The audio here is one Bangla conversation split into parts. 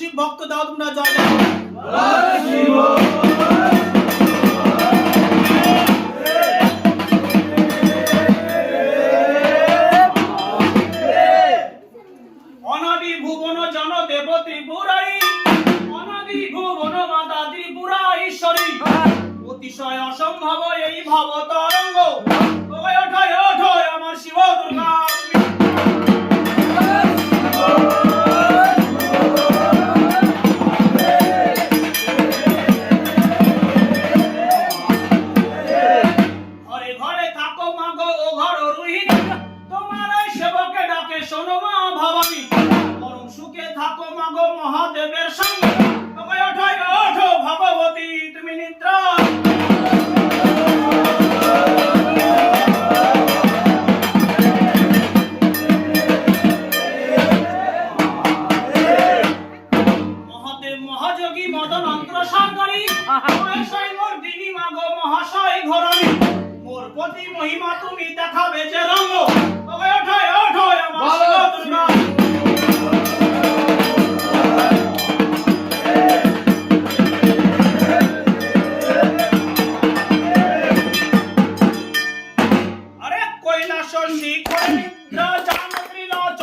শিব ভক্ত দাও তোমরা জয় জয়। অনাদি ভুবন জন দেব ত্রিপুরারি, অনাদি ভুবন মাতা ত্রিপুরা ঈশ্বরী, অতিশয় অসম্ভব এই ভব তরঙ্গ, ওঠয় ওঠয় ওঠয় আমার শিব দুর্গা। ঘরে ঘরে থাকো মাগো ও ঘর রোহিণী, তোমার ওই সেবকে ডাকে শোনো মা ভবানী, পরম সুখে থাকো মাগো মহাদেবের সঙ্গে, ওঠয় ওঠয় ওঠো ভগবতী তুমি নিদ্রা। মহাদেব মহাযোগী মদন অন্তঃসারকারী, মহেশ্বরী মর্দিনী মাগো মহাশয় ঘরণী, মোর প্রতি মহিমা তুমি দেখাবে যে রঙ্গ, ওঠয় ওঠয় ওঠয় আমার শিব দুর্গা। আরে কৈলাস শিখরে নিদ্রা জানত্রী নাচ,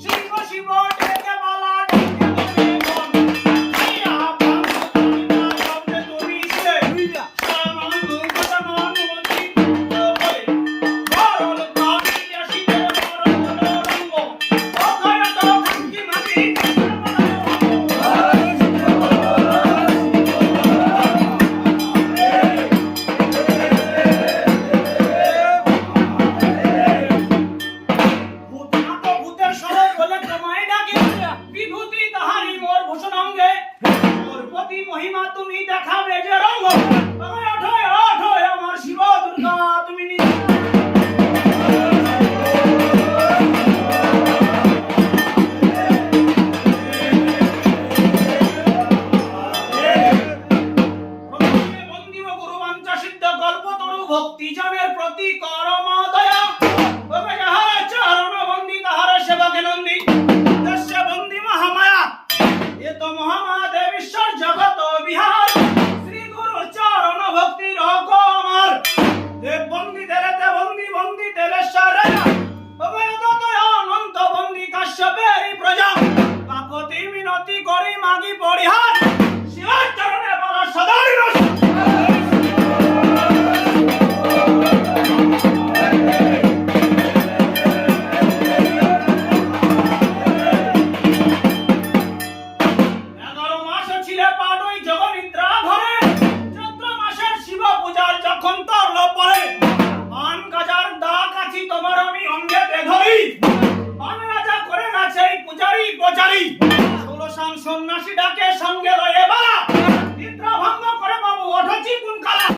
শিব শিব ডেকে বালা ডেকে বলে মন, আইয়া পান তুমি না শব্দে তুমি ছিলে, সামানু কদমানু চিত্ত বলে, বরল কামি আসিতে বরল রঙ্গ, ওঠয় তো খাঙ্কি মাটি ভূত নাকো ভূতের স্বরূপ বলে তোমায় ডাকে, বিভূতি তাহারি মোর ভূষণ অঙ্গে, মোর প্রতি মহিমা তুমি দেখাবে যে রঙ্গ, ওঠয় ওঠয় ওঠয় আমার শিব দুর্গা তুমি নিদ্রা। প্রথমে বন্দিব গুরু বাঞ্ছা সিদ্ধ কল্পতরু ভক্তি জনের প্রতি কর মা দয়া, ওবে যাহার চরণ বন্দি তাহার সেবকে নন্দী, দস্য বন্দি মহামায়া, এ তো মহামাদেব ঈশ্বর জগত বিহার, শ্রী গুরু চরণ ভক্তি রোগ আমার, দেব বন্দি তেলেতে বন্দি বন্দি তেলেশ্বর, ওবে তত অনন্ত বন্দি কাশ্যপেরি প্রজা, কাকতি মিনতি করি মাগি পরিহার, শিবের চরণে বল সদা নিরস। এগারো মাস ছিলে পাডই জগনিদ্রা ঘরে, চৈত্র মাসের শিব পূজার যখন তরল পরে, পান গাজার দা কাছি তোমার আমি অঙ্গেতে ধরি, পান রাজা করে গেছে এই পূজারি প্রচারি, ষোলশান সন্ন্যাসী ডাকে সঙ্গে লয়ে